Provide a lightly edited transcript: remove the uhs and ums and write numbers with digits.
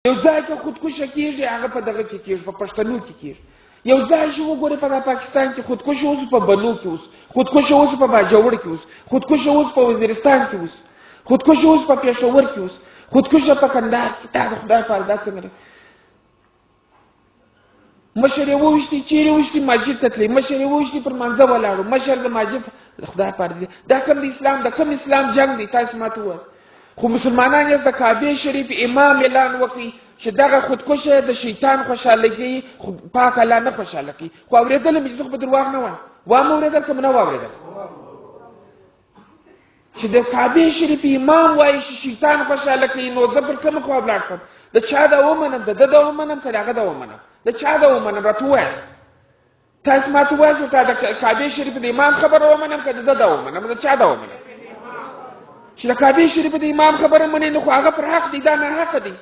یو ځای که خودکشه کېږي هغه په دغه کې کېږي، په پښتنو کې کېږي. یو ځای چې وګورئ په پاکستان کې خودکشه اوس په بنو کې اوس، خودکشه اوس په باجوړ کې اوس، خودکشه اوس په وزیرستان کې اوس، خودکشه اوس په پېښور کې اوس، خودکشه په کندهار کې. دا د خدای په دا څنګه مشر یې وویشتي، چیرې وویشتي؟ مسجد ته تللی. مشر یې وویشتي، پر مانځه ولاړو. مشر د مسجد د خدای په دا کوم د اسلام د کوم اسلام جنګ دی؟ تاسو ماته ووایاست. خو مسلمانان یې د کعبې شریف امام اعلان وکړي چې دغه خودکشه د شیطان خوشحاله کوي، پاک الله نه خوشحاله کوي. خو اورېدلی مې چې زه خو به درواغ نه وایم، وام اورېدل که مې نه واورېدل چې د کعبې شریف امام وایي چې شیطان خوشحاله کوي، نو زه پر کومه خوا ولاړ شم؟ د چا دا ومنم؟ د ده دا ومنم که د هغه دا ومنم؟ د چا دا ومنم؟ راته ووایاست. تاسو ماته ووایاست که د کعبې شریف د امام خبره ومنم که د ده دا ومنم؟ د چا دا ومنم؟ چې د کعبې شریف د امام خبره منې، نو خو هغه پر حق دی، دا ناحقه دی.